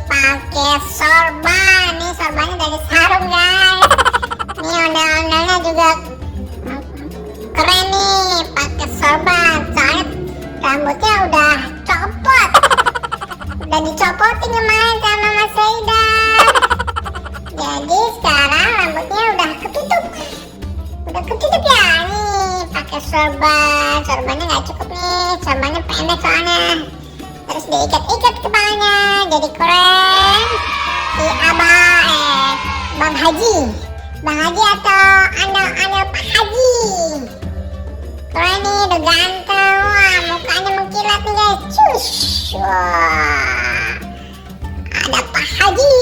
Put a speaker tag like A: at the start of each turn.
A: pakai sorban. Nih sorbannya dari sarung guys. Nih ondel-ondelnya juga keren nih, pakai sorban. Soalnya rambutnya udah copot. Udah dicopotin kemarin sama Mas Haidar. Jadi sekarang rambutnya udah ketutup. Udah ketutup ya. Nih pakai sorban. Sorbannya nggak cukup nih. Sorbannya pendek soalnya. Terus diikat-ikat kepalanya. Jadi keren. Si Bang Haji. Bang Haji atau Anel Pak Haji. Keren nih, udah ganteng. Wah, mukanya mengkilat nih guys. Cush. Wah. Ada Pak Haji.